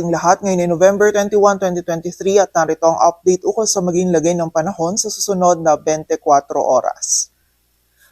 Lahat ngayon ay November 21, 2023 at narito ang update ukol sa maging lagay ng panahon sa susunod na 24 oras.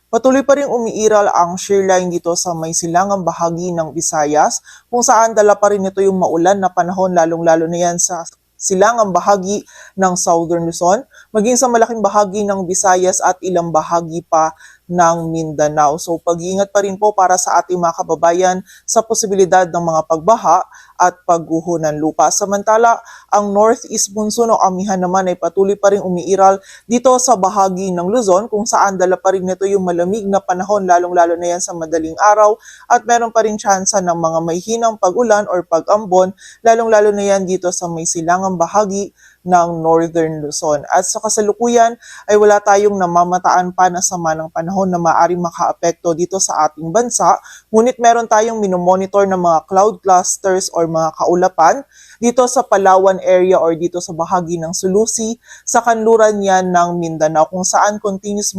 Patuloy pa rin umiiral ang shear line dito sa may silangang bahagi ng Visayas kung saan dala pa rin ito yung maulan na panahon lalong-lalo na yan sa silangang bahagi ng Southern Luzon, maging sa malaking bahagi ng Visayas at ilang bahagi pa ng Mindanao. So pag-iingat pa rin po para sa ating mga kababayan sa posibilidad ng mga pagbaha at pagguho ng lupa. Samantala, ang northeast monsoon o amihan naman ay patuloy pa rin umiiral dito sa bahagi ng Luzon kung saan dala pa rin nito yung malamig na panahon lalong-lalo na yan sa madaling araw at meron pa rin tsansa ng mga may hinang pag-ulan or pag-ambon lalong-lalo na yan dito sa may silangang bahagi ng Northern Luzon. At sa kasalukuyan ay wala tayong namamataan pa na sama ng panahon na maaaring makaapekto dito sa ating bansa. Ngunit meron tayong minomonitor ng mga cloud clusters or mga kaulapan dito sa Palawan area or dito sa bahagi ng Sulusi sa kanluran yan ng Mindanao kung saan continuous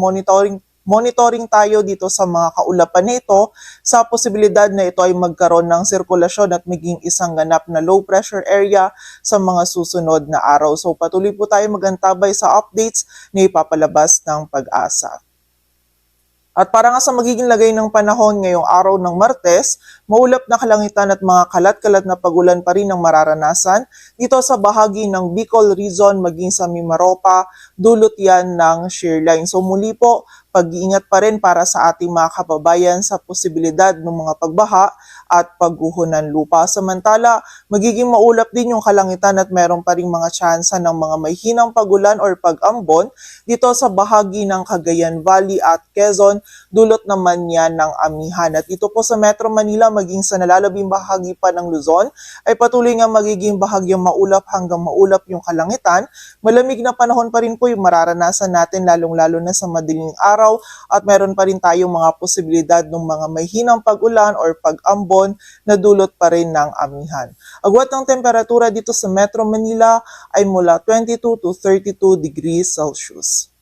monitoring tayo dito sa mga kaulapan nito sa posibilidad na ito ay magkaroon ng sirkulasyon at maging isang ganap na low pressure area sa mga susunod na araw. So patuloy po tayo magantabay sa updates na ipapalabas ng Pag-asa. At para nga sa magiging lagay ng panahon ngayong araw ng Martes, maulap na kalangitan at mga kalat-kalat na pagulan pa rin ang mararanasan dito sa bahagi ng Bicol Region maging sa Mimaropa, dulot yan ng shear line. So muli po, pag-iingat pa rin para sa ating mga kababayan sa posibilidad ng mga pagbaha at pagguho ng lupa. Samantala, magiging maulap din yung kalangitan at meron pa rin mga tsansa ng mga may hinang pagulan or pag-ambon dito sa bahagi ng Cagayan Valley at Quezon, dulot naman yan ng amihan. At ito po sa Metro Manila maging sa nalalabing bahagi pa ng Luzon ay patuloy nga magiging bahagyang maulap hanggang maulap yung kalangitan. Malamig na panahon pa rin po yung mararanasan natin lalong-lalo na sa madaling araw at meron pa rin tayong mga posibilidad ng mga may hinang pag-ulan or pag-ambon na dulot pa rin ng amihan. Agwat ng temperatura dito sa Metro Manila ay mula 22 to 32 degrees Celsius.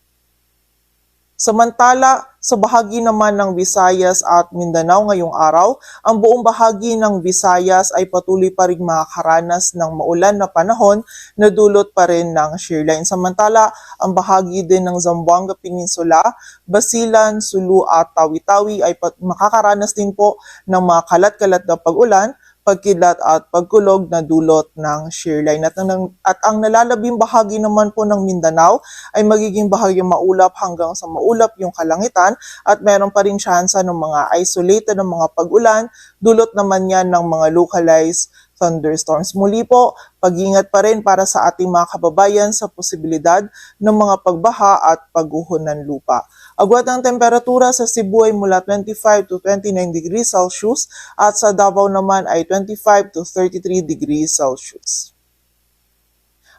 Samantala, sa bahagi naman ng Visayas at Mindanao ngayong araw, ang buong bahagi ng Visayas ay patuloy pa rin makakaranas ng maulan na panahon na dulot pa rin ng shear line. Samantala, ang bahagi din ng Zamboanga Peninsula, Basilan, Sulu at Tawi-Tawi ay makakaranas din po ng mga kalat-kalat na pag-ulan, pagkidlat at pagkulog na dulot ng shear line. At ang nalalabing bahagi naman po ng Mindanao ay magiging bahagyang maulap hanggang sa maulap yung kalangitan at meron pa rin tsansa ng mga isolated ng mga pag-ulan, dulot naman yan ng mga localized thunderstorms. Muli po, pag-ingat pa rin para sa ating mga kababayan sa posibilidad ng mga pagbaha at pagguho ng lupa. Agwat ng temperatura sa Cebu ay mula 25 to 29 degrees Celsius at sa Davao naman ay 25 to 33 degrees Celsius.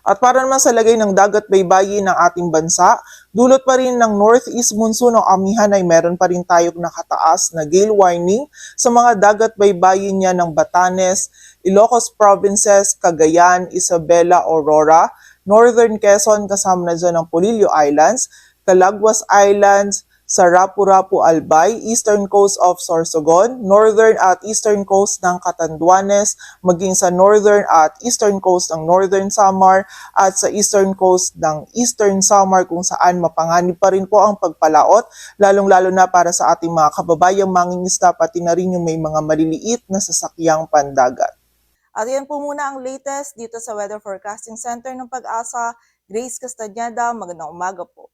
At para naman sa lagay ng dagat baybayin ng ating bansa, dulot pa rin ng northeast monsoon o amihan ay meron pa rin tayong nakataas na gale warning sa mga dagat baybayin niya ng Batanes, Ilocos Provinces, Cagayan, Isabela, Aurora, Northern Quezon kasama na dyan ang Polillo Islands, Calaguas Islands, sa Rapu-Rapu Albay, eastern coast of Sorsogon, northern at eastern coast ng Catanduanes, maging sa northern at eastern coast ng Northern Samar at sa eastern coast ng Eastern Samar kung saan mapanganib pa rin po ang pagpalaot, lalong-lalo na para sa ating mga kababayang mangingisda pati na rin yung may mga maliliit na sasakyang pandagat. At yan po muna ang latest dito sa Weather Forecasting Center ng Pag-asa. Grace Castañeda, magandang umaga po.